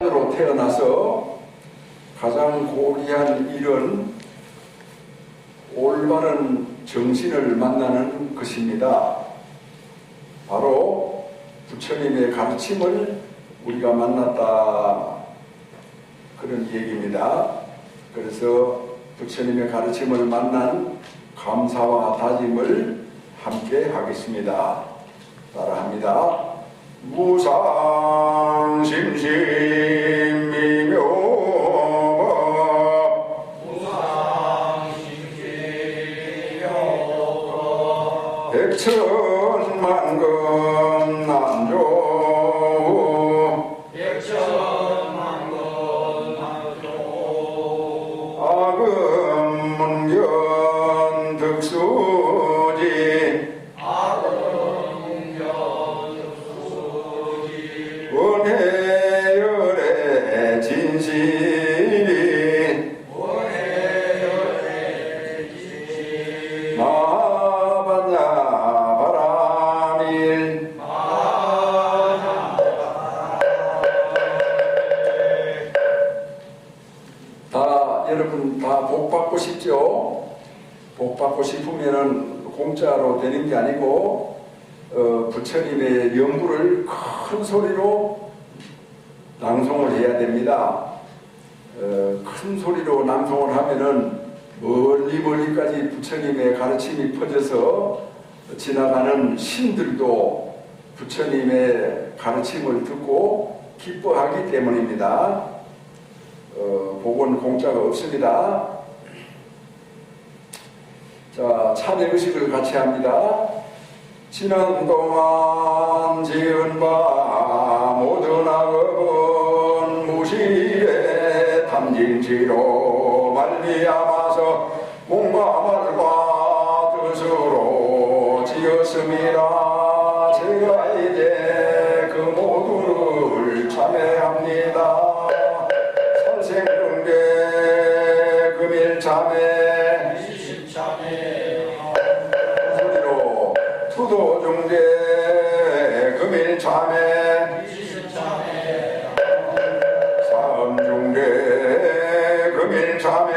으로 태어나서 가장 고귀한 일은 올바른 정신을 만나는 것입니다. 바로 부처님의 가르침을 우리가 만났다, 그런 얘기입니다. 그래서 부처님의 가르침을 만난 감사와 다짐을 함께 하겠습니다. 따라합니다. 무상심심미묘 백천만금 난조 아금문견 득수지 원해열의 진실이 마반야 바람일 다 여러분 다 복 받고 싶죠? 복 받고 싶으면은 공짜로 되는 게 아니고 부처님의 연구를 큰 소리로 낭송을 해야 됩니다. 큰 소리로 낭송을 하면은 멀리까지 부처님의 가르침이 퍼져서 지나가는 신들도 부처님의 가르침을 듣고 기뻐하기 때문입니다. 복은 공짜가 없습니다. 자, 찬의의식을 같이 합니다. 지난 동안 지은 바 모든 악업은 무시에 탐진치로 말미암아서 몸과 말과 뜻으로 지었습니다. 제가 이제 그 모두를 참회합니다. 살생중대 금일참회 투도중대 금일참회 사음중대 금일참회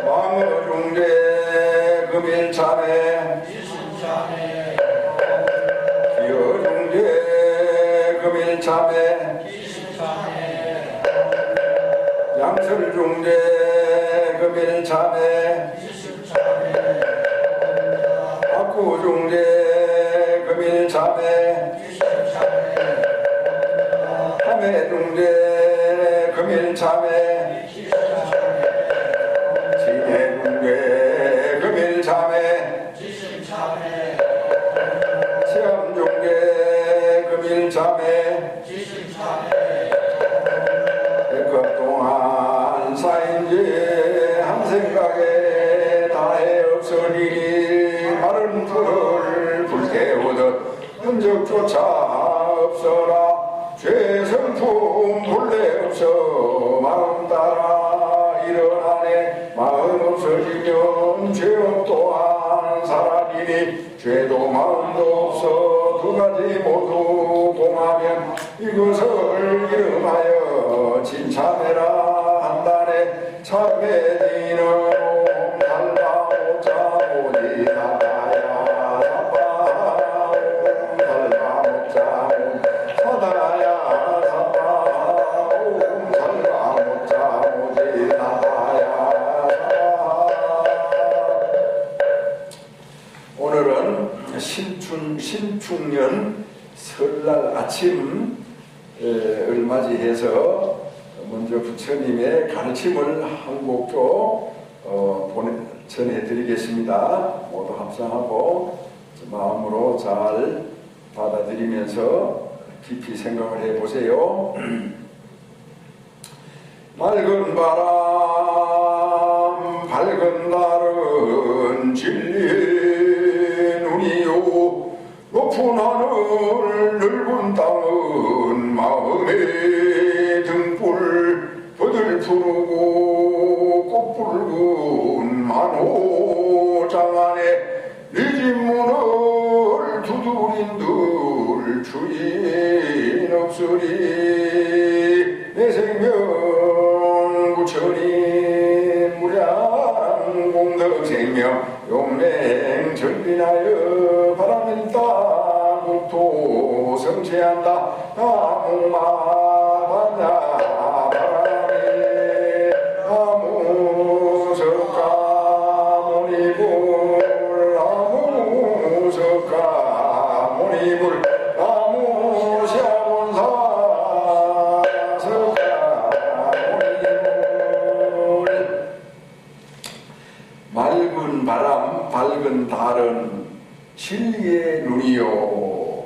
망어중대 금일참회 기어중대 금일참회 양설중대 금일참회 악구중대 금일참회 함해중대 금일참회 진해중대 금일참회 시암중대 금일참회 백합동안 사인지 한 생각에 다해 없으니 마른 불을 불태우듯 흔적조차 없어라. 죄성품 본래 없어 마음 따라 일어나네. 마음 없어지면 죄업 또한 사라지니 죄도 마음도 없어 두 가지 모두 공하면 이것을 이름하여 진참해라 한다네. 참회지는 오늘은 신축년 설날 아침을 맞이해서 먼저 부처님의 가르침을 한 곡조 전해드리겠습니다. 모두 합상하고 마음으로 잘 받아들이면서 깊이 생각을 해보세요. 맑은 바람 밝은 달은 진리의 눈이요 높은 하늘 넓은 땅은 마음의 등불 버들 푸르고 꽃 붉은 만호장 안에 네 집 문을 두드린 들 주인 없으리 내 생명 부처님 무량 공덕 생명 용맹 전진하여 바람일다 국토 성취한다 나무마반야 바람에 나무석가 모니불 나무석가 모니불 나무샤본사 석가 모니불 맑은 바람 밝은 달은 진리의 눈이요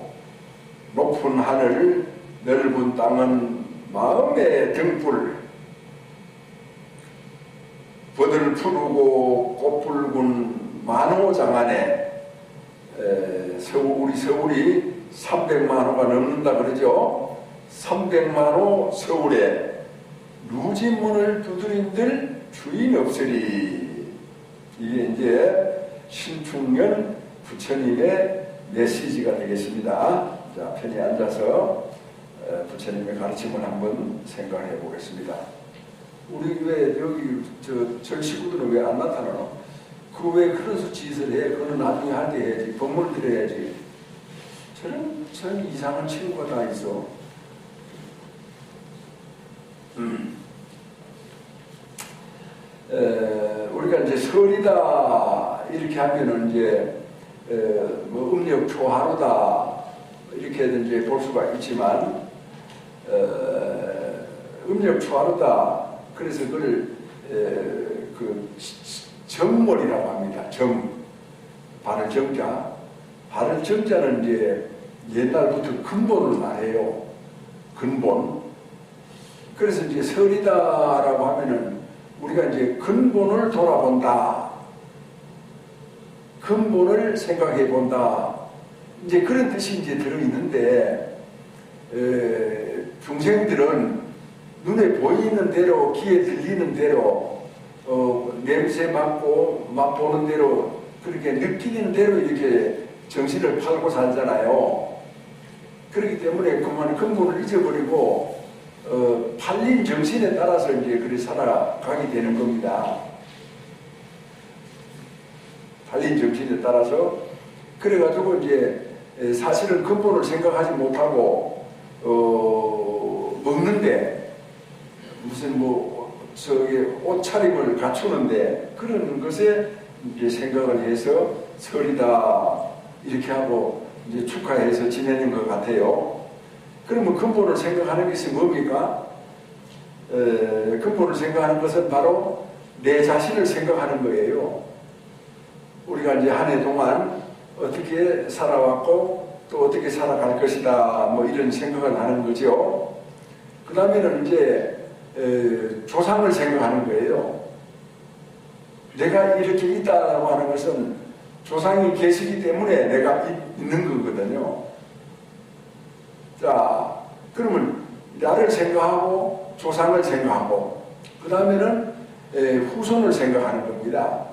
높은 하늘 넓은 땅은 마음의 등불 버들 푸르고 꽃 붉은 만호장 안에 우리 서울이 300만 호가 넘는다 그러죠. 300만 호 서울에 루지문을 두드린들 주인 없으리. 이게 이제 신축년 부처님의 메시지가 되겠습니다. 자, 편히 앉아서 부처님의 가르침을 한번 생각해 보겠습니다. 우리 왜 여기 절 식구들은 왜 안 나타나노? 그 왜 그런 짓을 해? 그거는 나중에 할 때 해야지. 법문을 드려야지. 저런 이상한 친구가 다 있어. 우리가 이제 설이다 이렇게 하면은 이제 뭐 음력 초하루다 이렇게 이제 볼 수가 있지만 음력 초하루다 그래서 그걸 그 정월이라고 합니다. 발을 정자. 발을 정자는 이제 옛날부터 근본을 말해요. 근본. 그래서 이제 설이다라고 하면은 우리가 이제 근본을 돌아본다. 근본을 생각해 본다. 이제 그런 뜻이 이제 들어있는데, 중생들은 눈에 보이는 대로, 귀에 들리는 대로, 냄새 맡고, 맛보는 대로, 그렇게 느끼는 대로 이렇게 정신을 팔고 살잖아요. 그렇기 때문에 그만 근본을 잊어버리고, 팔린 정신에 따라서 이제 그렇게 살아가게 되는 겁니다. 팔린 정신에 따라서. 그래가지고 이제 사실은 근본을 생각하지 못하고, 먹는데, 무슨 저기 옷차림을 갖추는데, 그런 것에 이제 생각을 해서 설이다, 이렇게 하고 이제 축하해서 지내는 것 같아요. 그러면 근본을 생각하는 것이 뭡니까? 근본을 생각하는 것은 바로 내 자신을 생각하는 거예요. 우리가 이제 한 해 동안 어떻게 살아왔고 또 어떻게 살아갈 것이다 뭐 이런 생각을 하는 거죠. 그 다음에는 이제 조상을 생각하는 거예요. 내가 이렇게 있다라고 하는 것은 조상이 계시기 때문에 내가 있는 거거든요. 자, 그러면 나를 생각하고 조상을 생각하고 그 다음에는 후손을 생각하는 겁니다.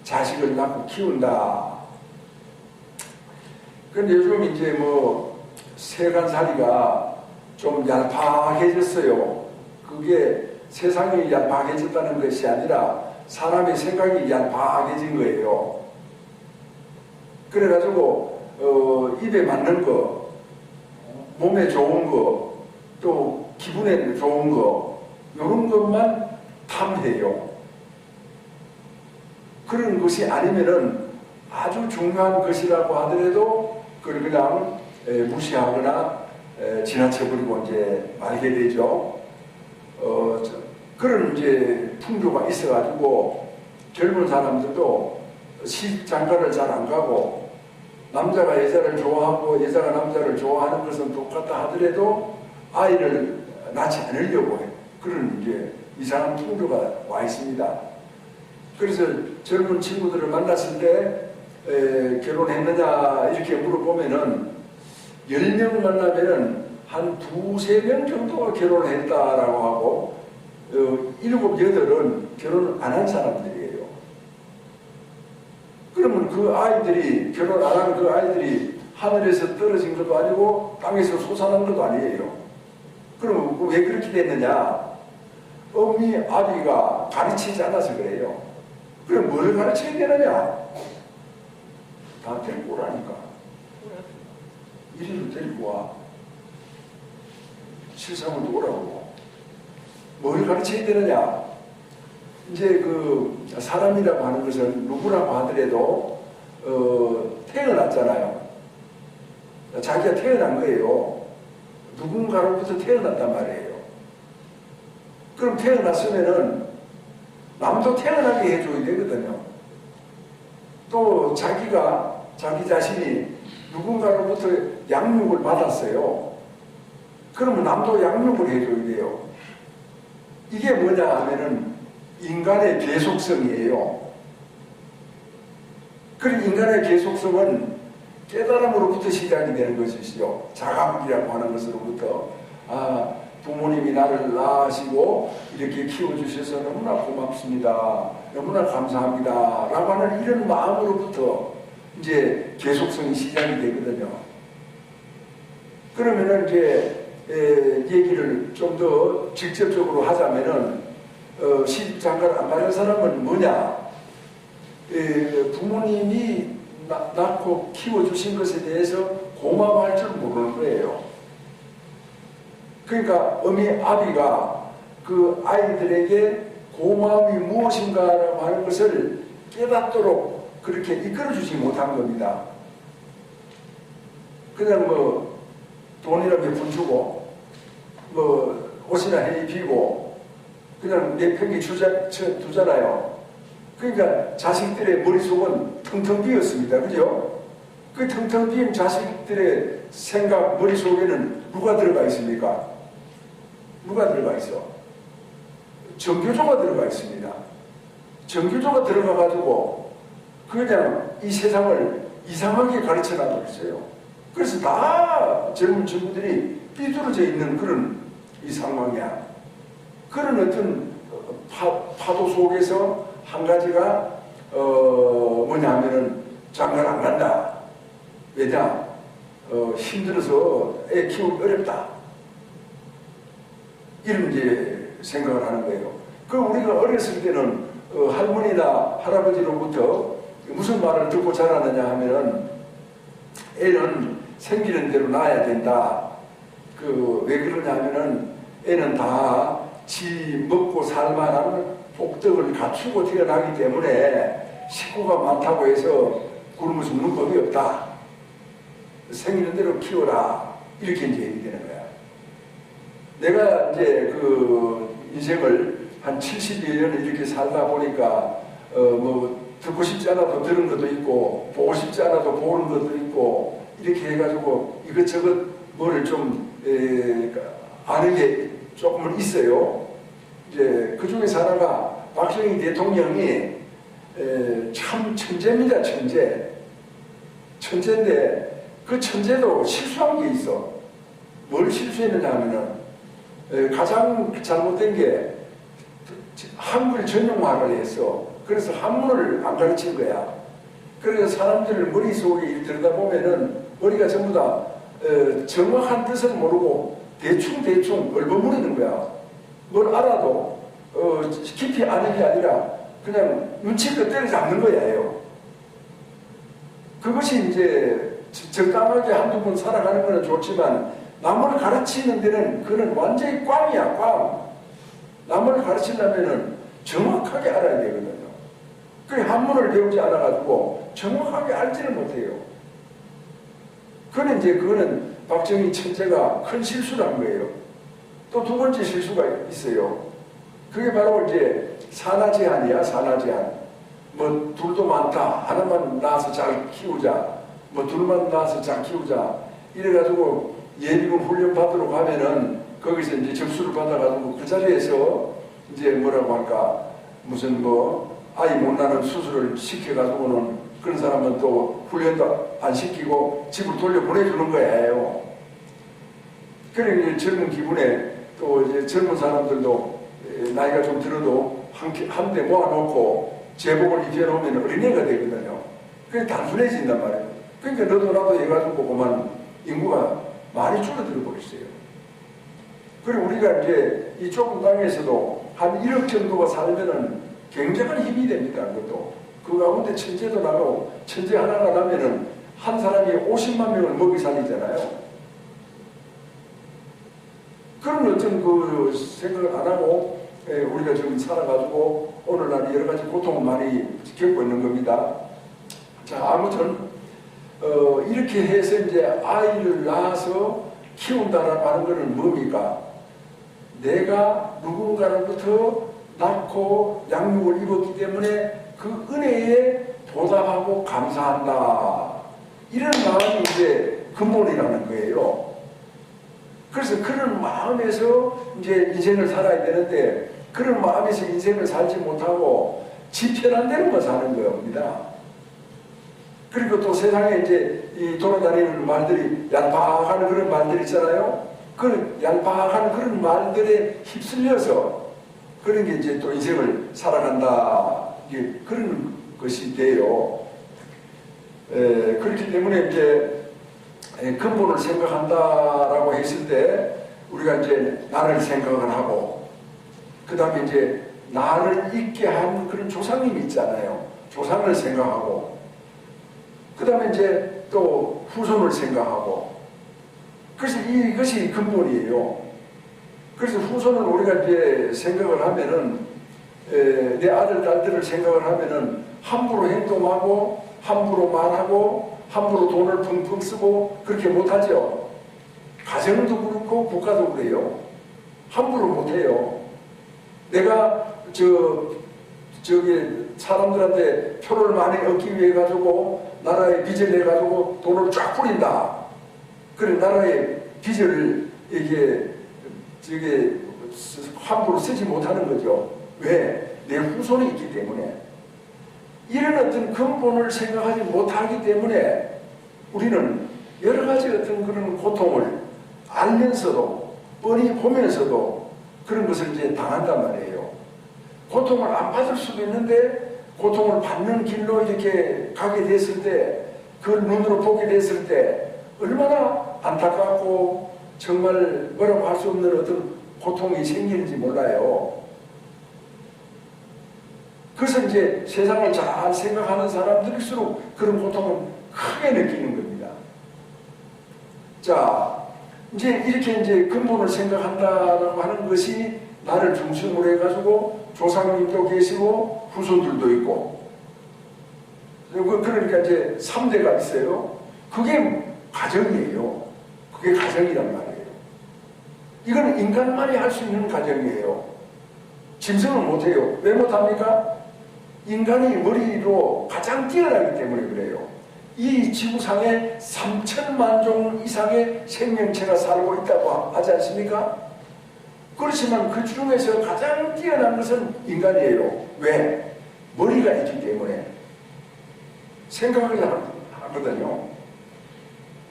자식을 낳고 키운다. 그런데 요즘 이제 세간살이가 좀 얄팍해졌어요. 그게 세상이 얄팍해졌다는 것이 아니라 사람의 생각이 얄팍해진 거예요. 그래가지고 입에 맞는 거, 몸에 좋은 거, 또 기분에 좋은 거 이런 것만 탐해요. 그런 것이 아니면은 아주 중요한 것이라고 하더라도 그걸 그냥 무시하거나 지나쳐버리고 이제 말게 되죠. 그런 이제 풍조가 있어가지고 젊은 사람들도 시장가를 잘 안 가고 남자가 여자를 좋아하고 여자가 남자를 좋아하는 것은 똑같다 하더라도 아이를 낳지 않으려고 해요. 그런 이제 이상한 풍조가 와 있습니다. 그래서 젊은 친구들을 만났을 때 결혼했느냐 이렇게 물어보면은 10명 만나면은 한 2~3명 정도가 결혼을 했다라고 하고 7, 8은 결혼을 안 한 사람들이에요. 그러면 그 아이들이 결혼 안 한 그 아이들이 하늘에서 떨어진 것도 아니고 땅에서 솟아난 것도 아니에요. 그럼 왜 그렇게 됐느냐? 어미 아비가 가르치지 않아서 그래요. 그럼 뭘 가르쳐야 되느냐? 다 데리고 오라니까. 이리로 데리고 와. 실상을 오라고. 뭘 가르쳐야 되느냐? 이제 그 사람이라고 하는 것은 누구라고 하더라도 태어났잖아요. 자기가 태어난 거예요. 누군가로부터 태어났단 말이에요. 그럼 태어났으면은 남도 태어나게 해줘야 되거든요. 또 자기가 자기 자신이 누군가로부터 양육을 받았어요. 그러면 남도 양육을 해줘야 돼요. 이게 뭐냐 하면은 인간의 계속성이에요. 그리고 인간의 계속성은 깨달음으로부터 시작이 되는 것이죠. 자감이라고 하는 것으로부터 부모님이 나를 낳으시고 이렇게 키워주셔서 너무나 고맙습니다. 너무나 감사합니다. 라고 하는 이런 마음으로부터 이제 계속성이 시작이 되거든요. 그러면은 이제 얘기를 좀 더 직접적으로 하자면은 시집장가를 안 가는 사람은 뭐냐? 부모님이 낳고 키워주신 것에 대해서 고마워할 줄 모르는 거예요. 그러니까 어미 아비가 그 아이들에게 고마움이 무엇인가라고 하는 것을 깨닫도록 그렇게 이끌어주지 못한 겁니다. 그냥 뭐 돈이나 몇 푼 주고 뭐 옷이나 해이 비고 그냥 내 편기 두잖아요. 그러니까 자식들의 머릿속은 텅텅 비었습니다. 그죠? 그 텅텅 비인 자식들의 생각 머릿속에는 누가 들어가 있습니까? 누가 들어가 있어? 정교조가 들어가 있습니다. 정교조가 들어가가지고 그냥 이 세상을 이상하게 가르쳐 놔도 있어요. 그래서 다 젊은 친구들이 삐뚤어져 있는 그런 이 상황이야. 그런 어떤 파도 속에서 한 가지가 뭐냐 하면은 장가를 안 간다. 왜냐? 힘들어서 애 키우기 어렵다. 이런 이제 생각을 하는 거예요. 그 우리가 어렸을 때는 할머니나 할아버지로부터 무슨 말을 듣고 자라느냐 하면은 애는 생기는 대로 낳아야 된다. 왜 그러냐 하면은 애는 다 지 먹고 살만한 복덕을 갖추고 태어나기 때문에 식구가 많다고 해서 굶어 죽는 법이 없다. 생기는 대로 키워라. 이렇게 이제 얘기되는 거야. 내가 이제 그 인생을 한 70여 년을 이렇게 살다 보니까 뭐 듣고 싶지 않아도 들은 것도 있고 보고 싶지 않아도 보는 것도 있고 이렇게 해가지고 이것저것 뭐를 좀 아는 게 조금은 있어요. 이제 그 중에서 하나가 박정희 대통령이 참 천재입니다. 천재인데 그 천재도 실수한 게 있어. 뭘 실수했느냐 하면은 가장 잘못된 게 한글 전용화를 했어. 그래서 한문을 안 가르친 거야. 그래서 사람들 머릿속에 들여다보면은 머리가 전부 다 정확한 뜻은 모르고 대충 얼버무리는 거야. 뭘 알아도 깊이 아는 게 아니라 그냥 눈치껏 때려잡는 거예요. 그것이 이제 적당하게 한두 번 살아가는 거는 좋지만 남을 가르치는 데는 그는 완전히 꽝이야, 꽝. 남을 가르치려면은 정확하게 알아야 되거든요. 그 한문을 배우지 않아가지고 정확하게 알지를 못해요. 그거는 박정희 천재가 큰 실수를 한 거예요. 또 두 번째 실수가 있어요. 그게 바로 이제 산하제한이야, 산하제한. 뭐 둘도 많다. 하나만 낳아서 잘 키우자. 뭐 둘만 낳아서 잘 키우자. 이래가지고 예비군 훈련 받으러 가면은 거기서 이제 접수를 받아가지고 그 자리에서 이제 뭐라고 할까 무슨 뭐 아이 못 낳는 수술을 시켜가지고는 그런 사람은 또 훈련도 안 시키고 집으로 돌려보내주는 거예요. 그래 이제 젊은 기분에 또 이제 젊은 사람들도 나이가 좀 들어도 한데 모아놓고 제복을 입혀놓으면 어린애가 되거든요. 그게 단순해진단 말이에요. 그러니까 너도 나도 해가지고 그만 인구가 많이 줄어들어 버렸어요. 그리고 우리가 이제 이 좁은 땅에서도 한 1억 정도가 살면은 굉장한 힘이 됩니다. 그것도. 그 가운데 천재도 나고 천재 하나가 나면은 한 사람이 50만 명을 먹이 살리잖아요. 그런 어떤 그 생각을 안 하고 우리가 지금 살아가지고 오늘날 여러 가지 고통을 많이 겪고 있는 겁니다. 자, 아무튼 이렇게 해서 이제 아이를 낳아서 키운다라고 하는 것은 뭡니까? 내가 누군가로부터 낳고 양육을 입었기 때문에 그 은혜에 보답하고 감사한다. 이런 마음이 이제 근본이라는 거예요. 그래서 그런 마음에서 이제 인생을 살아야 되는데 그런 마음에서 인생을 살지 못하고 지 편한 대로만 사는 겁니다. 그리고 또 세상에 이제 이 돌아다니는 말들이 얄팍한 그런 말들이 있잖아요. 그 얄팍한 그런 말들에 휩쓸려서 그런 게 이제 또 인생을 살아간다. 이게 그런 것이 돼요. 그렇기 때문에 이제 근본을 생각한다라고 했을 때 우리가 이제 나를 생각을 하고 그 다음에 이제 나를 있게 한 그런 조상님이 있잖아요. 조상을 생각하고 그 다음에 이제 또 후손을 생각하고 그래서 이것이 근본이에요. 그래서 후손을 우리가 이제 생각을 하면은 내 아들, 딸들을 생각을 하면은 함부로 행동하고 함부로 말하고 함부로 돈을 펑펑 쓰고 그렇게 못하죠. 가정도 그렇고 국가도 그래요. 함부로 못해요. 내가 저기 사람들한테 표를 많이 얻기 위해 가지고 나라에 빚을 내 가지고 돈을 쫙 뿌린다. 그래 나라의 빚을 이게 함부로 쓰지 못하는 거죠. 왜? 내 후손이 있기 때문에. 이런 어떤 근본을 생각하지 못하기 때문에 우리는 여러 가지 어떤 그런 고통을 알면서도 뻔히 보면서도 그런 것을 이제 당한단 말이에요. 고통을 안 받을 수도 있는데 고통을 받는 길로 이렇게 가게 됐을 때 그걸 눈으로 보게 됐을 때 얼마나 안타깝고 정말 뭐라고 할 수 없는 어떤 고통이 생기는지 몰라요. 그래서 이제 세상을 잘 생각하는 사람들일수록 그런 고통을 크게 느끼는 겁니다. 자, 이제 이렇게 이제 근본을 생각한다라고 하는 것이 나를 중심으로 해가지고 조상님도 계시고 후손들도 있고 그러니까 이제 3대가 있어요. 그게 가정이에요. 그게 가정이란 말이에요. 이건 인간만이 할 수 있는 가정이에요. 짐승은 못해요. 왜 못합니까? 인간이 머리로 가장 뛰어나기 때문에 그래요. 이 지구상에 3천만 종 이상의 생명체가 살고 있다고 하지 않습니까? 그렇지만 그 중에서 가장 뛰어난 것은 인간이에요. 왜? 머리가 있기 때문에 생각을 하거든요.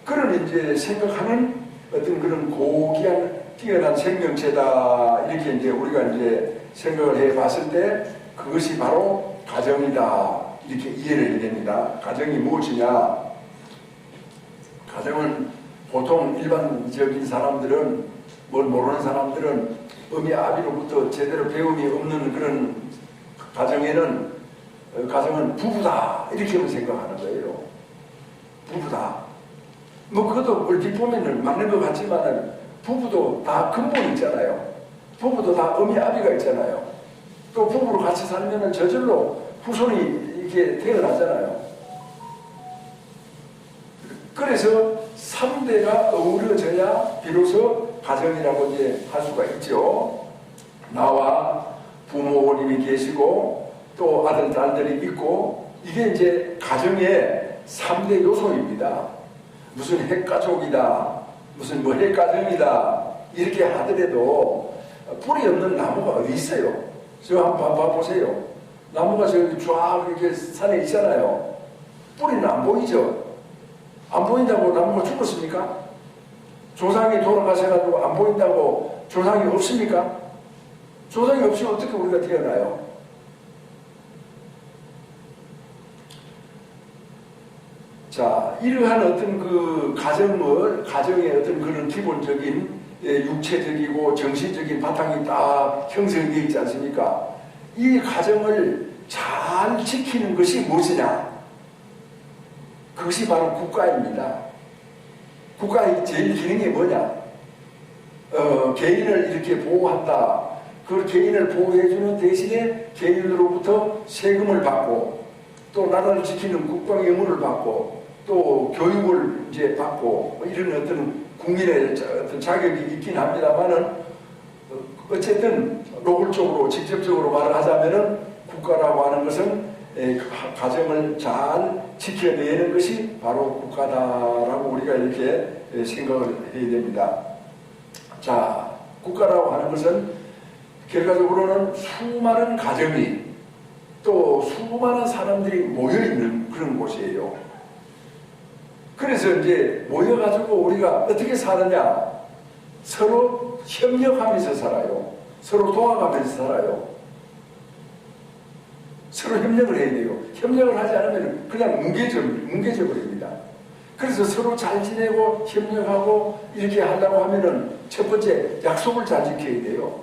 그런 이제 생각하는 어떤 그런 고귀한 뛰어난 생명체다. 이렇게 이제 우리가 이제 생각을 해 봤을 때 그것이 바로 가정이다. 이렇게 이해를 해야 됩니다. 가정이 무엇이냐? 가정은 보통 일반적인 사람들은 뭘 모르는 사람들은 어미 아비로부터 제대로 배움이 없는 그런 가정에는 가정은 부부다. 이렇게만 생각하는 거예요. 부부다. 뭐 그것도 얼핏 보면은 맞는 것 같지만은 부부도 다 근본이 있잖아요. 부부도 다 어미 아비가 있잖아요. 또 부부로 같이 살면은 저절로 후손이 이게 태어나잖아요. 그래서 3대가 어우러져야 비로소 가정이라고 이제 할 수가 있죠. 나와 부모님이 계시고 또 아들, 딸들이 있고 이게 이제 가정의 3대 요소입니다. 무슨 핵가족이다. 무슨 뭐 핵가정이다. 이렇게 하더라도 뿌리 없는 나무가 어디 있어요? 저 한번 봐보세요. 나무가 저기 쫙 이렇게 산에 있잖아요. 뿌리는 안 보이죠? 안 보인다고 나무가 죽었습니까? 조상이 돌아가셔가지고 안 보인다고 조상이 없습니까? 조상이 없이 어떻게 우리가 태어나요? 자, 자, 이러한 어떤 그 가정의 어떤 그런 기본적인 육체적이고 정신적인 바탕이 딱 형성되어 있지 않습니까? 이 가정을 잘 지키는 것이 무엇이냐? 그것이 바로 국가입니다. 국가의 제일 기능이 뭐냐? 개인을 이렇게 보호한다. 그 개인을 보호해주는 대신에 개인으로부터 세금을 받고 또 나라를 지키는 국방 의무를 받고 또 교육을 이제 받고 이런 어떤 국민의 어떤 자격이 있긴 합니다만은 어쨌든 노골적으로 직접적으로 말을 하자면은 국가라고 하는 것은 가정을 잘 지켜내는 것이 바로 국가다라고 우리가 이렇게 생각을 해야 됩니다. 자, 국가라고 하는 것은 결과적으로는 수많은 가정이 또 수많은 사람들이 모여있는 그런 곳이에요. 그래서 이제 모여가지고 우리가 어떻게 사느냐? 서로 협력하면서 살아요. 서로 도와가면서 살아요. 서로 협력을 해야 돼요. 협력을 하지 않으면 그냥 뭉개져 버립니다. 그래서 서로 잘 지내고 협력하고 이렇게 하려고 하면은 첫 번째 약속을 잘 지켜야 돼요.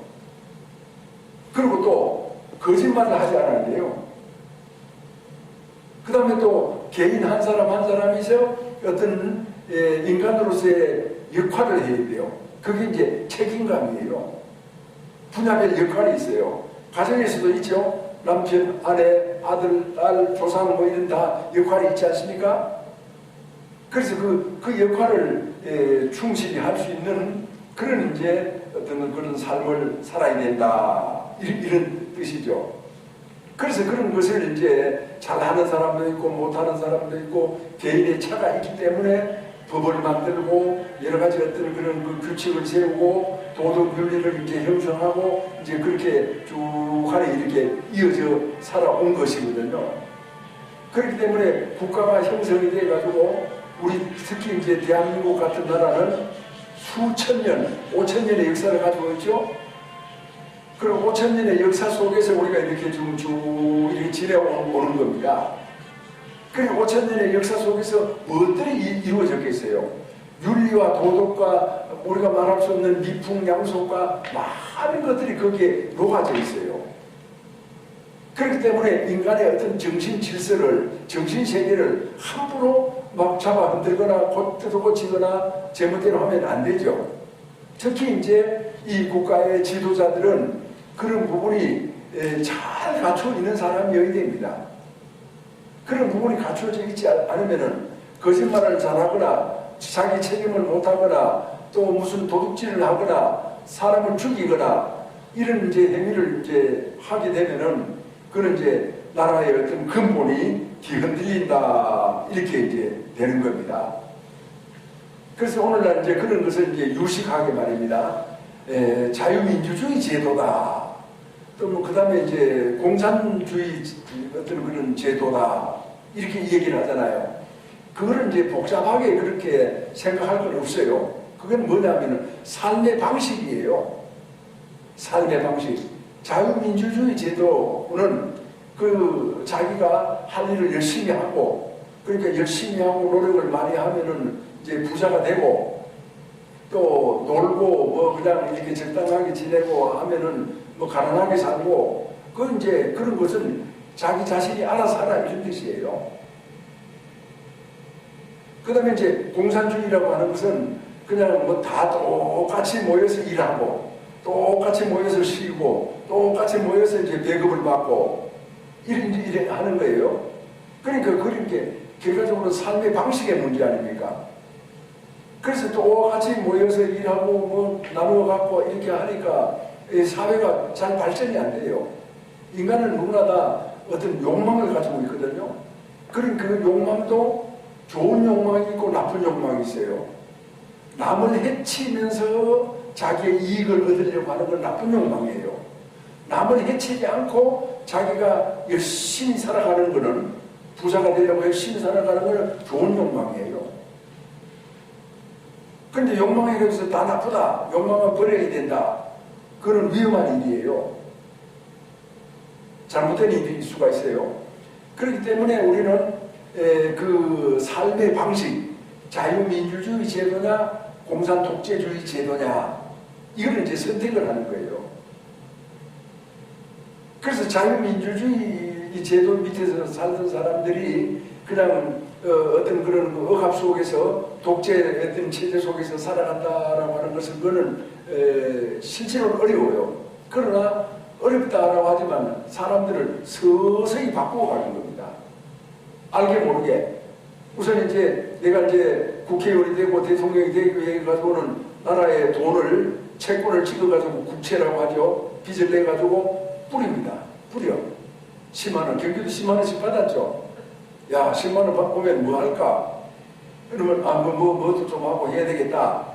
그리고 또 거짓말을 하지 않아야 돼요. 그 다음에 또 개인 한 사람 한 사람이서 어떤 인간으로서의 역할을 해야 돼요. 그게 이제 책임감이에요. 분야별 역할이 있어요. 가정에서도 있죠. 남편, 아내, 아들, 딸, 조상 뭐 이런 다 역할이 있지 않습니까? 그래서 그 역할을 충실히 할 수 있는 그런 이제 어떤 그런 삶을 살아야 된다. 이런 뜻이죠. 그래서 그런 것을 이제 잘하는 사람도 있고 못하는 사람도 있고 개인의 차가 있기 때문에 법을 만들고 여러 가지 어떤 그런 그 규칙을 세우고 도덕 윤리를 이제 형성하고 이제 그렇게 쭉 하게 이렇게 이어져 살아온 것이거든요. 그렇기 때문에 국가가 형성이 돼 가지고 우리 특히 이제 대한민국 같은 나라는 수천 년, 5천 년의 역사를 가지고 있죠. 그리고 5천 년의 역사 속에서 우리가 이렇게 쭉 이렇게 지내오는 겁니다. 그리고 5천 년의 역사 속에서 무엇들이 이루어졌겠어요? 윤리와 도덕과 우리가 말할 수 없는 미풍양속과 많은 것들이 거기에 녹아져 있어요. 그렇기 때문에 인간의 어떤 정신 질서를, 정신 세계를 함부로 막 잡아 흔들거나 걷어고치거나 제멋대로 하면 안 되죠. 특히 이제 이 국가의 지도자들은 그런 부분이 잘 갖춰 있는 사람이어야 됩니다. 그런 부분이 갖춰져 있지 않으면은 거짓말을 잘하거나 자기 책임을 못하거나 또 무슨 도둑질을 하거나 사람을 죽이거나 이런 이제 행위를 이제 하게 되면은 그런 이제 나라의 어떤 근본이 뒤흔들린다 이렇게 이제 되는 겁니다. 그래서 오늘날 이제 그런 것을 이제 유식하게 말입니다. 자유민주주의 제도다. 또 뭐 그 다음에 이제 공산주의 어떤 그런 제도다. 이렇게 얘기를 하잖아요. 그거를 이제 복잡하게 그렇게 생각할 건 없어요. 그건 뭐냐면은 삶의 방식이에요. 삶의 방식. 자유민주주의 제도는 그 자기가 할 일을 열심히 하고 그러니까 열심히 하고 노력을 많이 하면은 이제 부자가 되고 또 놀고 뭐 그냥 이렇게 적당하게 지내고 하면은 뭐 가난하게 살고 그건 이제 그런 것은 자기 자신이 알아서 하라 이런 뜻이에요. 그 다음에 이제 공산주의라고 하는 것은 그냥 뭐 다 똑같이 모여서 일하고 똑같이 모여서 쉬고 똑같이 모여서 이제 배급을 받고 이래 하는 거예요. 그러니까 그렇게 결과적으로 삶의 방식의 문제 아닙니까? 그래서 똑같이 모여서 일하고 뭐 나누어 갖고 이렇게 하니까 사회가 잘 발전이 안 돼요. 인간은 누구나 다 어떤 욕망을 가지고 있거든요. 그러니까 그 욕망도 좋은 욕망이 있고 나쁜 욕망이 있어요. 남을 해치면서 자기의 이익을 얻으려고 하는 건 나쁜 욕망이에요. 남을 해치지 않고 자기가 열심히 살아가는 것은 부자가 되려고 열심히 살아가는 것은 좋은 욕망이에요. 그런데 욕망에 대해서 다 나쁘다. 욕망은 버려야 된다. 그건 위험한 일이에요. 잘못된 일일 수가 있어요. 그렇기 때문에 우리는 그 삶의 방식, 자유민주주의 제도냐 공산 독재주의 제도냐, 이걸 이제 선택을 하는 거예요. 그래서 자유민주주의 제도 밑에서 살던 사람들이 그냥 어떤 그런 억압 속에서 독재 어떤 체제 속에서 살아간다라고 하는 것은 그거는 실제로는 어려워요. 그러나 어렵다라고 하지만 사람들을 서서히 바꾸어가는 겁니다. 알게 모르게. 우선 이제 내가 이제 국회의원이 되고 대통령이 되고 해가지고는 나라의 돈을 채권을 찍어가지고 국채라고 하죠. 빚을 내가지고 뿌립니다. 뿌려. 10만원. 경기도 10만원씩 받았죠. 야, 10만원 받으면 뭐 할까? 그러면 뭐도 좀 하고 해야 되겠다.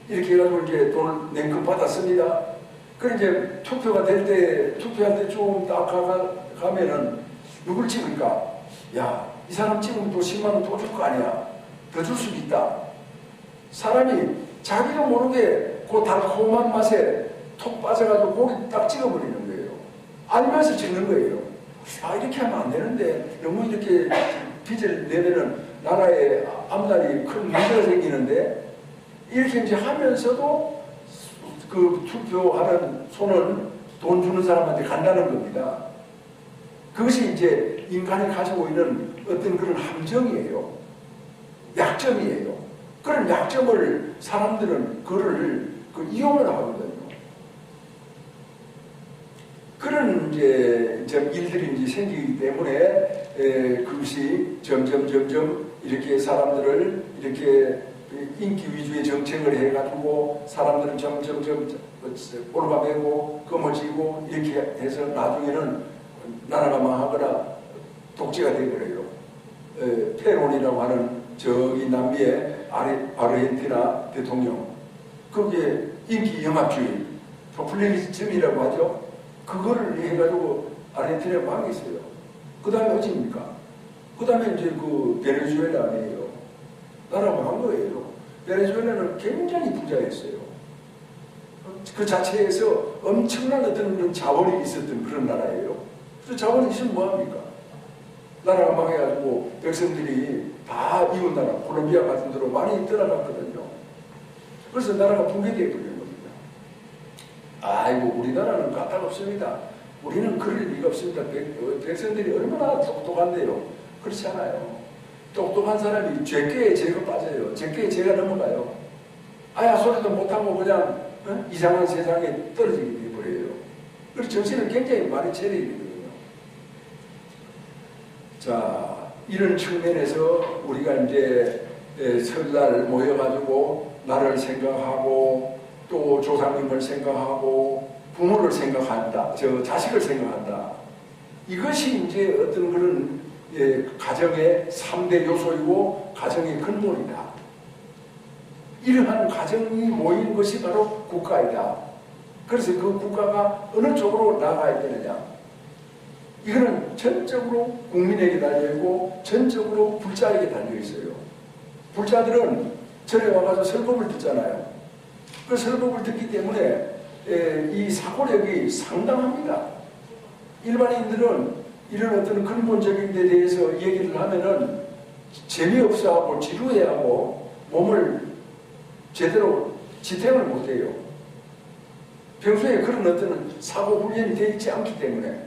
이렇게 해가지고 이제 돈을 냉큼 받았습니다. 그래 이제 투표가 될 때, 투표할 때 좀 딱 가면은 누굴 찍을까? 야, 이 사람 찍으면 또 10만원 더 줄 거 아니야. 더 줄 수도 있다. 사람이 자기도 모르게 그 달콤한 맛에 톡 빠져가지고 고기 딱 찍어버리는 거예요. 알면서 찍는 거예요. 아, 이렇게 하면 안 되는데, 너무 이렇게 빚을 내면은 나라에 앞날이 큰 문제가 생기는데, 이렇게 이제 하면서도 그 투표하는 손은 돈 주는 사람한테 간다는 겁니다. 그것이 이제 인간이 가지고 있는 어떤 그런 함정이에요. 약점이에요. 그런 약점을 사람들은 그거를 이용을 하거든요. 그런 이제 일들이 이제 생기기 때문에 그것이 점점 이렇게 사람들을 이렇게 인기 위주의 정책을 해가지고 사람들은 점점 올바매고 검어지고 이렇게 해서 나중에는 나라가 망하거나 독재가 되버려요. 페론이라고 하는 저기 남미의 아르헨티나 대통령, 거기에 인기 영합주의, 포퓰리즘이라고 하죠. 그거를 해가지고 아르헨티나가 망했어요. 그 다음에 어디입니까? 그 다음에 이제 그 베네수엘라 아니에요. 나라가 망한 거예요. 베네수엘라는 굉장히 부자였어요. 그 자체에서 엄청난 어떤 그런 자원이 있었던 그런 나라예요. 그래서 자원이 있으면 뭐합니까? 나라가 망해가지고 백성들이 다 이웃 나라, 콜롬비아 같은 데로 많이 떠나갔거든요. 그래서 나라가 붕괴되어 버린 겁니다. 아이고, 우리나라는 까딱없습니다. 우리는 그럴 리가 없습니다. 백성들이 얼마나 똑똑한데요. 그렇지 않아요. 똑똑한 사람이 죄꾀에 죄가 빠져요. 죄꾀에 죄가 넘어가요. 아야 소리도 못하고 그냥 이상한 세상에 떨어지게 돼버려요. 그래서 정신을 굉장히 많이 차려야 되거든요. 자, 이런 측면에서 우리가 이제 설날 모여가지고 나를 생각하고 또 조상님을 생각하고 부모를 생각한다. 자식을 생각한다. 이것이 이제 어떤 그런 가정의 3대 요소이고 가정의 근본이다. 이러한 가정이 모인 것이 바로 국가이다. 그래서 그 국가가 어느 쪽으로 나아가야 되느냐. 이거는 전적으로 국민에게 달려있고 전적으로 불자에게 달려있어요. 불자들은 절에 와가지고 설법을 듣잖아요. 그 설법을 듣기 때문에 이 사고력이 상당합니다. 일반인들은 이런 어떤 근본적인 데 대해서 얘기를 하면은 재미없어하고 지루해하고 몸을 제대로 지탱을 못해요. 평소에 그런 어떤 사고 훈련이 되어 있지 않기 때문에.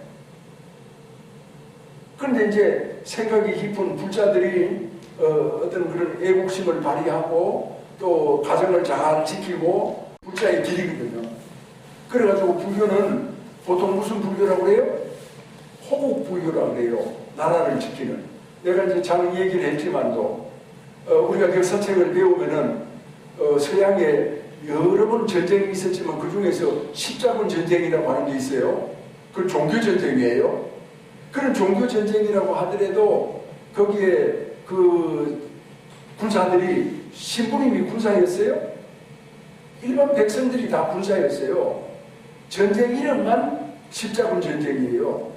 그런데 이제 생각이 깊은 불자들이 어떤 그런 애국심을 발휘하고 또 가정을 잘 지키고 불자의 길이거든요. 그래가지고 불교는 보통 무슨 불교라고 그래요? 호국불교라고 그래요. 나라를 지키는. 내가 이제 장 얘기를 했지만도 우리가 역사책을 배우면은 서양에 여러 번 전쟁이 있었지만 그 중에서 십자군 전쟁이라고 하는 게 있어요. 그건 종교전쟁이에요. 그런 종교전쟁이라고 하더라도 거기에 그 군사들이 신부님이 군사였어요? 일반 백성들이 다 군사였어요. 전쟁 이름만 십자군 전쟁이에요.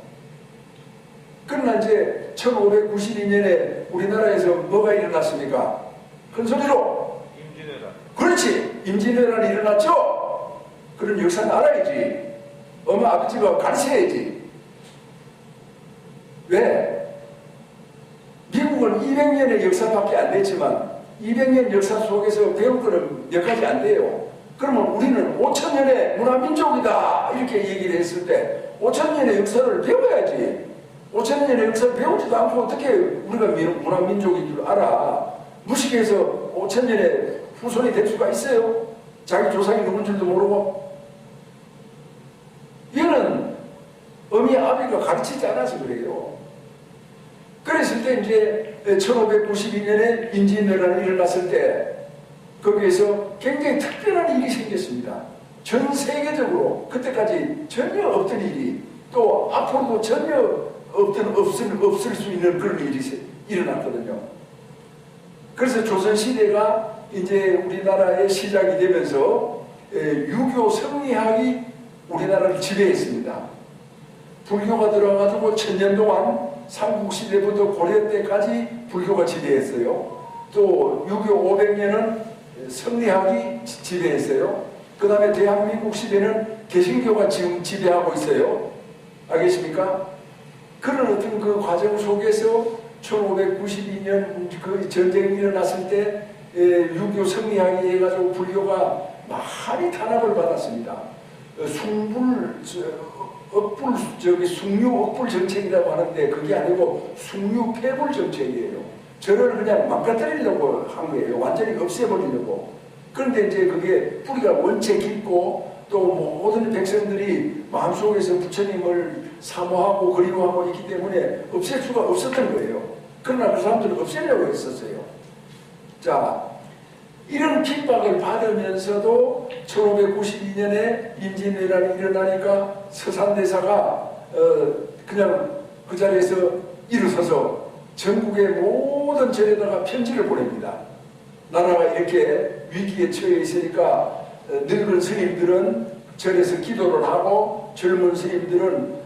그러나 이제 1592년에 우리나라에서 뭐가 일어났습니까? 큰 소리로! 임진왜란. 그렇지! 임진왜란이 일어났죠? 그런 역사는 알아야지. 엄마 아버지가 가르쳐야지. 왜? 미국 대한민국은 200년의 역사밖에 안 됐지만 200년 역사 속에서 배울 거는 몇 가지 안 돼요. 그러면 우리는 5천년의 문화민족이다 이렇게 얘기를 했을 때 5천년의 역사를 배워야지. 5천년의 역사를 배우지도 않고 어떻게 우리가 문화민족인 줄 알아. 무식해서 5천년의 후손이 될 수가 있어요? 자기 조상이 누군 줄도 모르고. 이거는 어미 아비가 가르치지 않아서 그래요. 그랬을 때 이제 1592년에 인지인해란이 일어났을 때 거기에서 굉장히 특별한 일이 생겼습니다. 전 세계적으로 그때까지 전혀 없던 일이 또 앞으로도 전혀 없을 수 있는 그런 일이 일어났거든요. 그래서 조선시대가 이제 우리나라의 시작이 되면서 유교 성리학이 우리나라를 지배했습니다. 불교가 들어가지고 1000년 동안 삼국시대부터 고려 때까지 불교가 지배했어요. 또 유교 500년은 성리학이 지배했어요. 그 다음에 대한민국 시대는 개신교가 지금 지배하고 있어요. 알겠습니까? 그런 어떤 그 과정 속에서 1592년 그 전쟁이 일어났을 때 유교 성리학이 해가지고 불교가 많이 탄압을 받았습니다. 숭유 억불 정책이라고 하는데 그게 아니고 숭유 폐불 정책이에요. 저를 그냥 망가뜨리려고 한 거예요. 완전히 없애버리려고. 그런데 이제 그게 뿌리가 원체 깊고 또 모든 백성들이 마음속에서 부처님을 사모하고 그리워하고 있기 때문에 없앨 수가 없었던 거예요. 그러나 그 사람들은 없애려고 했었어요. 자, 이런 핍박을 받으면서도 1592년에 임진왜란이 일어나니까 서산대사가 그냥 그 자리에서 일어서서 전국의 모든 절에다가 편지를 보냅니다. 나라가 이렇게 위기에 처해 있으니까 늙은 스님들은 절에서 기도를 하고 젊은 스님들은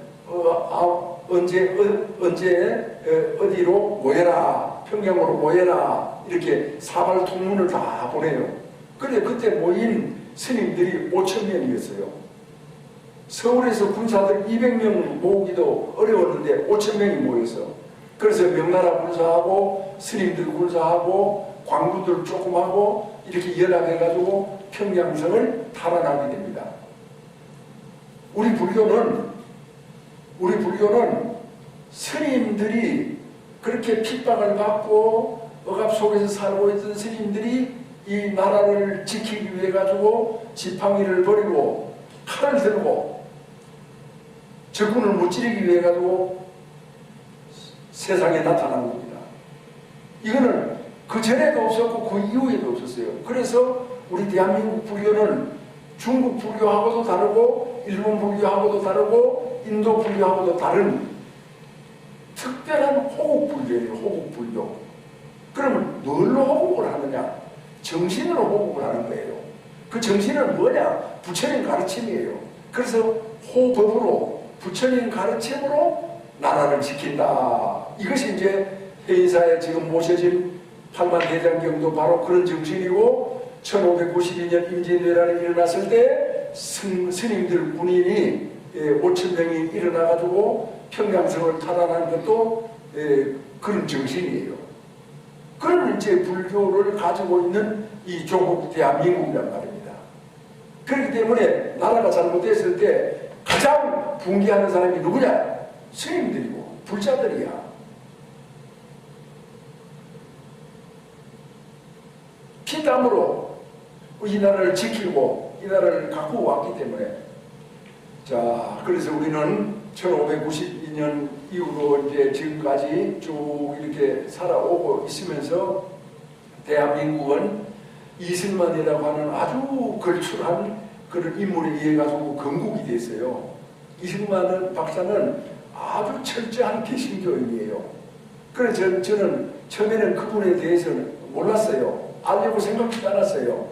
언제 어디로 모여라, 평양으로 모여라 이렇게 사발 통문을 다 보내요. 그런데 그때 모인 스님들이 5,000명이었어요. 서울에서 군사들 200명 모으기도 어려웠는데 5,000명이 모여서 그래서 명나라 군사하고 스님들 군사하고 광부들 조금 하고 이렇게 연합해가지고 평양성을 탈환하게 됩니다. 우리 불교는 스님들이 그렇게 핍박을 받고 억압 속에서 살고 있던 스님들이 이 나라를 지키기 위해 가지고 지팡이를 버리고 칼을 들고 적군을 무찌르기 위해 가지고 세상에 나타난 겁니다. 이거는 그 전에도 없었고 그 이후에도 없었어요. 그래서 우리 대한민국 불교는 중국 불교하고도 다르고 일본 불교하고도 다르고 인도 불교하고도 다른 특별한 호국불교예요. 호국불교. 그러면 뭘로 호국을 하느냐? 정신으로 호국을 하는 거예요. 그 정신은 뭐냐? 부처님 가르침이에요. 그래서 호법으로 부처님 가르침으로 나라를 지킨다. 이것이 이제 해인사에 지금 모셔진 팔만대장경도 바로 그런 정신이고 1592년 임진왜란이 일어났을 때 스님들 군인이 5,000명이 일어나가지고 평양성을 탈환한 것도 그런 정신이에요. 그런 이제 불교를 가지고 있는 이 조국 대한민국이란 말입니다. 그렇기 때문에 나라가 잘못됐을 때 가장 붕괴하는 사람이 누구냐? 스님들이고 불자들이야. 피땀으로 이 나라를 지키고 이 나라를 갖고 왔기 때문에 자, 그래서 우리는 1592년 이후로 이제 지금까지 쭉 이렇게 살아오고 있으면서 대한민국은 이승만이라고 하는 아주 걸출한 그런 인물에 의해 가지고 건국이 됐어요. 이승만 박사는 아주 철저한 개신교인이에요. 그래서 저는 처음에는 그분에 대해서는 몰랐어요. 알려고 생각지도 않았어요.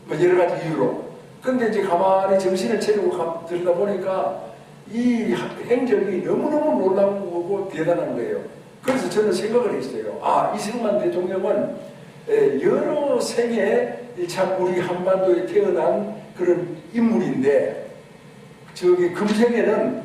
뭐 여러 가지 이유로. 근데 이제 가만히 정신을 차리고 들여다보니까 이 행적이 너무너무 놀라우고 대단한 거예요. 그래서 저는 생각을 했어요. 아, 이승만 대통령은 여러 생에 참 우리 한반도에 태어난 그런 인물인데 저기 금생에는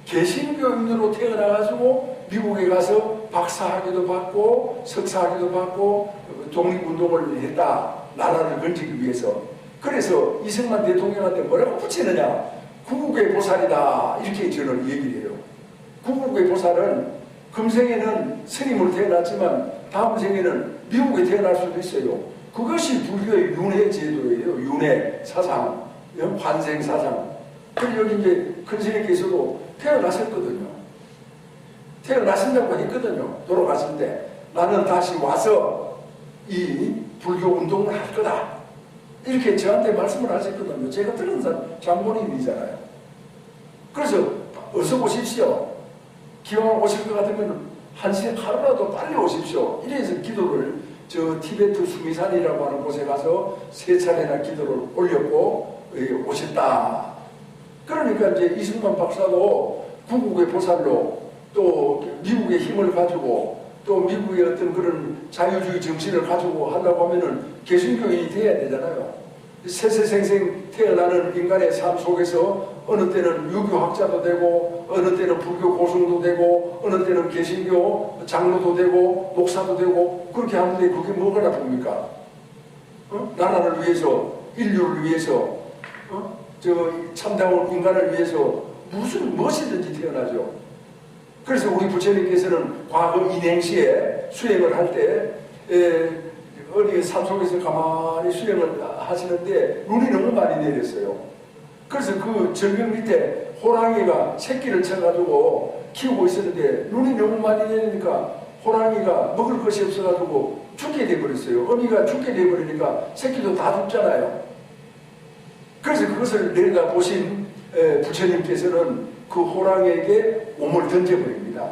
개신교인으로 태어나가지고 미국에 가서 박사학위도 받고 석사학위도 받고 독립운동을 했다. 나라를 건지기 위해서. 그래서 이승만 대통령한테 뭐라고 붙이느냐. 구국의 보살이다. 이렇게 저는 얘기를 해요. 구국의 보살은 금생에는 스님으로 태어났지만 다음 생에는 미국에 태어날 수도 있어요. 그것이 불교의 윤회 제도예요. 윤회 사상, 환생 사상. 그리고 여기 이제 큰 스님께서도 태어나셨거든요. 태어나신다고 했거든요. 돌아가실 때 나는 다시 와서 이 불교 운동을 할 거다. 이렇게 저한테 말씀을 하셨거든요. 제가 들은 장본인이잖아요. 그래서 어서 오십시오. 기왕 오실 것 같으면 하루라도 빨리 오십시오. 이래서 기도를 저 티베트 수미산이라고 하는 곳에 가서 3차례나 기도를 올렸고 오셨다. 그러니까 이제 이승만 박사도 구국의 보살로 또 미국의 힘을 가지고 또 미국의 어떤 그런 자유주의 정신을 가지고 하려고 하면은 개신교인이 돼야 되잖아요. 세세생생 태어나는 인간의 삶 속에서 어느 때는 유교학자도 되고 어느 때는 불교 고승도 되고 어느 때는 개신교 장로도 되고 목사도 되고 그렇게 하는데 그게 뭐가 나쁩니까? 나라를 위해서 인류를 위해서 저 참다운 인간을 위해서 무엇이든지 태어나죠. 그래서 우리 부처님께서는 과거 인행시에 수행을 할 때 어디 산속에서 가만히 수행을 하시는데 눈이 너무 많이 내렸어요. 그래서 그 절벽 밑에 호랑이가 새끼를 쳐가지고 키우고 있었는데 눈이 너무 많이 내리니까 호랑이가 먹을 것이 없어가지고 죽게 돼버렸어요. 어미가 죽게 돼버리니까 새끼도 다 죽잖아요. 그래서 그것을 내려다 보신 부처님께서는 그 호랑이에게 몸을 던져버립니다.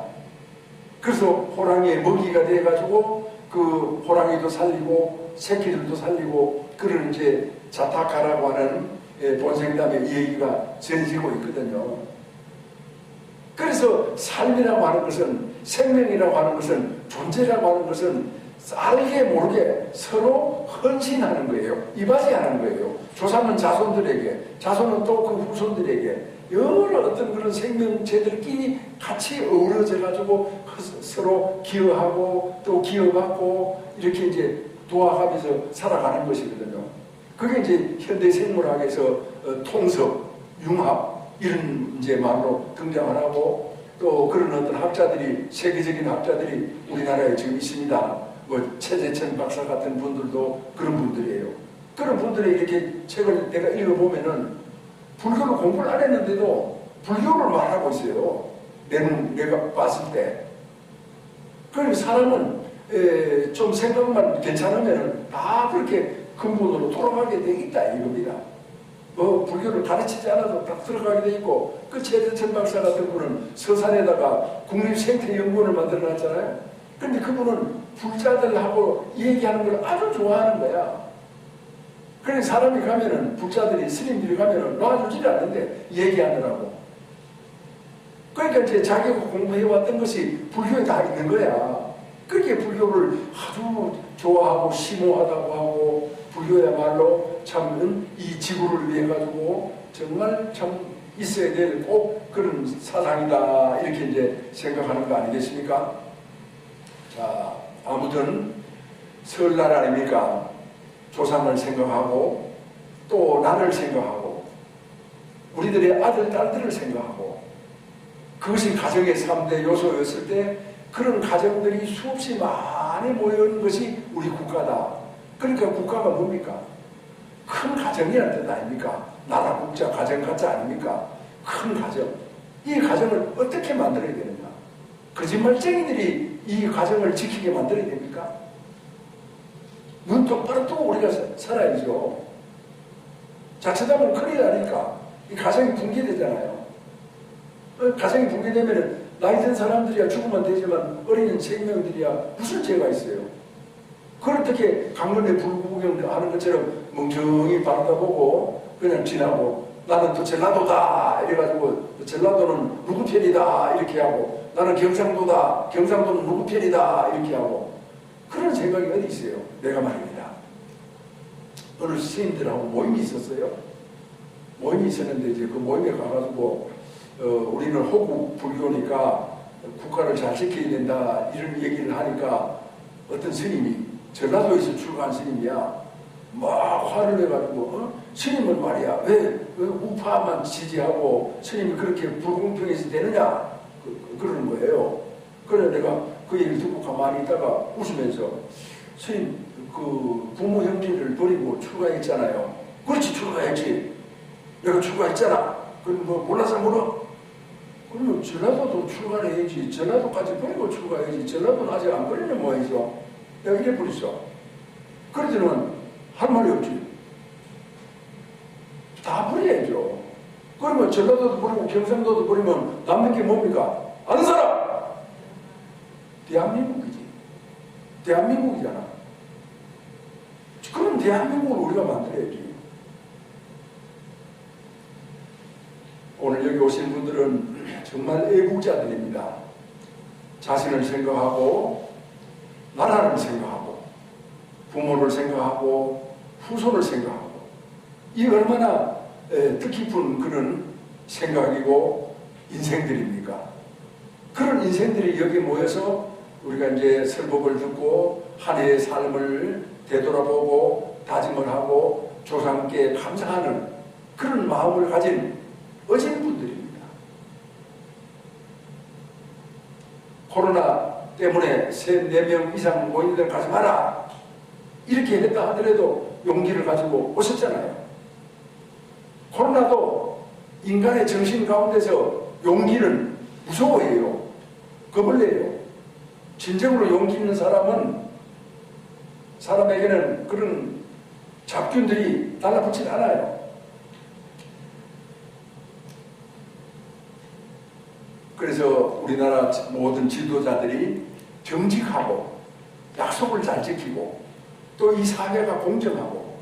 그래서 호랑이의 먹이가 돼가지고 그 호랑이도 살리고 새끼들도 살리고 그런 이제 자타카라고 하는 본생담의 얘기가 전해지고 있거든요. 그래서 삶이라고 하는 것은 생명이라고 하는 것은 존재라고 하는 것은 알게 모르게 서로 헌신하는 거예요. 이바지하는 거예요. 조상은 자손들에게, 자손은 또 그 후손들에게 여러 어떤 그런 생명체들끼리 같이 어우러져 가지고 서로 기여하고 또 기여받고 이렇게 이제 도와가면서 살아가는 것이거든요. 그게 이제 현대 생물학에서 통섭, 융합 이런 이제 말로 등장을 하고 또 그런 어떤 학자들이 세계적인 학자들이 우리나라에 지금 있습니다. 뭐 최재천 박사 같은 분들도 그런 분들이에요. 그런 분들이 이렇게 책을 내가 읽어보면은 불교를 공부를 안 했는데도 불교를 말하고 있어요. 내가 봤을 때. 그러니까 사람은 좀 생각만 괜찮으면 다 그렇게 근본으로 돌아가게 돼 있다 이겁니다. 뭐 불교를 가르치지 않아도 딱 들어가게 돼 있고 그 최대천 박사 같은 분은 서산에다가 국립생태연구원을 만들어 놨잖아요. 근데 그분은 불자들하고 얘기하는 걸 아주 좋아하는 거야. 그래 사람이 가면은 불자들이 스님들이 가면은 놔주질 않는데 얘기하느라고. 그러니까 이제 자기가 공부해왔던 것이 불교에 다 있는 거야. 그렇게 불교를 아주 좋아하고 심오하다고 하고 불교야말로 참 이 지구를 위해 가지고 정말 참 있어야 될 꼭 그런 사상이다 이렇게 이제 생각하는 거 아니겠습니까? 자, 아무튼 설날 아닙니까? 조상을 생각하고 또 나를 생각하고 우리들의 아들, 딸들을 생각하고 그것이 가정의 3대 요소였을 때 그런 가정들이 수없이 많이 모여있는 것이 우리 국가다. 그러니까 국가가 뭡니까? 큰 가정이라는 뜻 아닙니까? 나라, 국자, 가정, 가짜 아닙니까? 큰 가정. 이 가정을 어떻게 만들어야 되느냐? 거짓말쟁이들이 이 가정을 지키게 만들어야 됩니까? 눈 똑바로 뜨고 우리가 살아야죠. 자칫하면 큰일 나니까 이 가정이 붕괴되잖아요. 가정이 붕괴되면 나이 든 사람들이야 죽으면 되지만 어린 생명들이야 무슨 죄가 있어요? 그걸 어떻게 강론의 불구경하는 것처럼 멍청이 바라다보고 그냥 지나고 나는 또 전라도다 이래가지고 전라도는 누구 편이다 이렇게 하고 나는 경상도다 경상도는 누구 편이다 이렇게 하고 그런 생각이 어디 있어요? 내가 말입니다. 어느 스님들하고 모임이 있었어요. 모임이 있었는데 이제 그 모임에 가가지고 우리는 호국 불교니까 국가를 잘 지켜야 된다 이런 얘기를 하니까 어떤 스님이 전라도에서 출가한 스님이야. 막 화를 내가지고 스님은 말이야 왜 우파만 지지하고 스님이 그렇게 불공평해서 되느냐 그러는 거예요. 그래서 내가 그 얘기를 듣고 가만히 있다가 웃으면서 스님 그 부모 형제를 버리고 출가했잖아요. 그렇지 출가했지. 내가 출가했잖아. 그럼 뭐 몰라서 물어? 그러면 전라도도 출가를 해야지. 전라도까지 버리고 출가해야지. 전라도는 아직 안 버리는 모양이죠. 내가 이래 버렸어. 그러더니만 할 말이 없지. 다 버려야죠. 그러면 전라도도 버리고 경상도도 버리면 남는 게 뭡니까? 아는 사람! 대한민국이지. 대한민국이잖아. 그럼 대한민국을 우리가 만들어야지. 오늘 여기 오신 분들은 정말 애국자들입니다. 자신을 생각하고 나라를 생각하고 부모를 생각하고 후손을 생각하고 이 얼마나 뜻깊은 그런 생각이고 인생들입니까? 그런 인생들이 여기 모여서 우리가 이제 설법을 듣고 한 해의 삶을 되돌아보고 다짐을 하고 조상께 감사하는 그런 마음을 가진 어진 분들입니다. 코로나 때문에 3, 4명 이상 모이는 데 가지 마라 이렇게 했다 하더라도 용기를 가지고 오셨잖아요. 코로나도 인간의 정신 가운데서 용기는 무서워해요. 겁을 내요. 진정으로 용기 있는 사람에게는 그런 잡균들이 달라붙지 않아요. 그래서 우리나라 모든 지도자들이 정직하고 약속을 잘 지키고 또 이 사회가 공정하고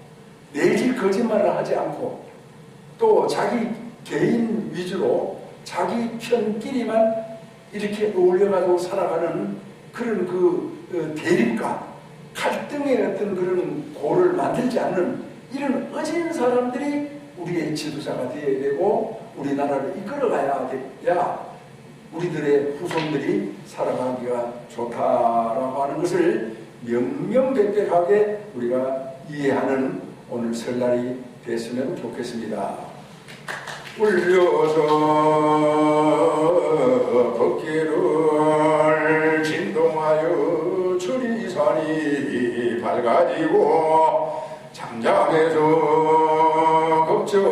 내질 거짓말을 하지 않고 또 자기 개인 위주로 자기 편끼리만 이렇게 어울려가지고 살아가는 그런 그 대립과 갈등의 어떤 그런 고를 만들지 않는 이런 어진 사람들이 우리의 지도자가 되어야 되고 우리나라를 이끌어가야 돼야 우리들의 후손들이 살아가기가 좋다라고 하는 것을 명명백백하게 우리가 이해하는 오늘 설날이 됐으면 좋겠습니다. 울려서 걷기를 진동하여 천리산이 밝아지고 장장해서 걱정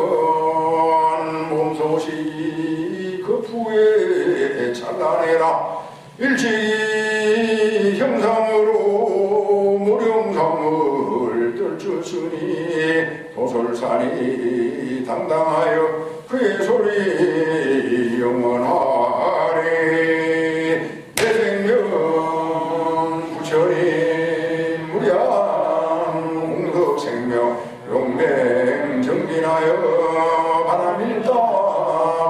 몸소식이 급후에 찬란해라 일찍 형상으로 무령성을 떨쳤으니 도솔산이 당당하여 그의 소리 영원하리 내 생명 부처리 무량 공덕생명 용맹 정진하여 바람일다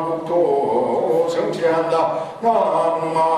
국토 성취한다 낭만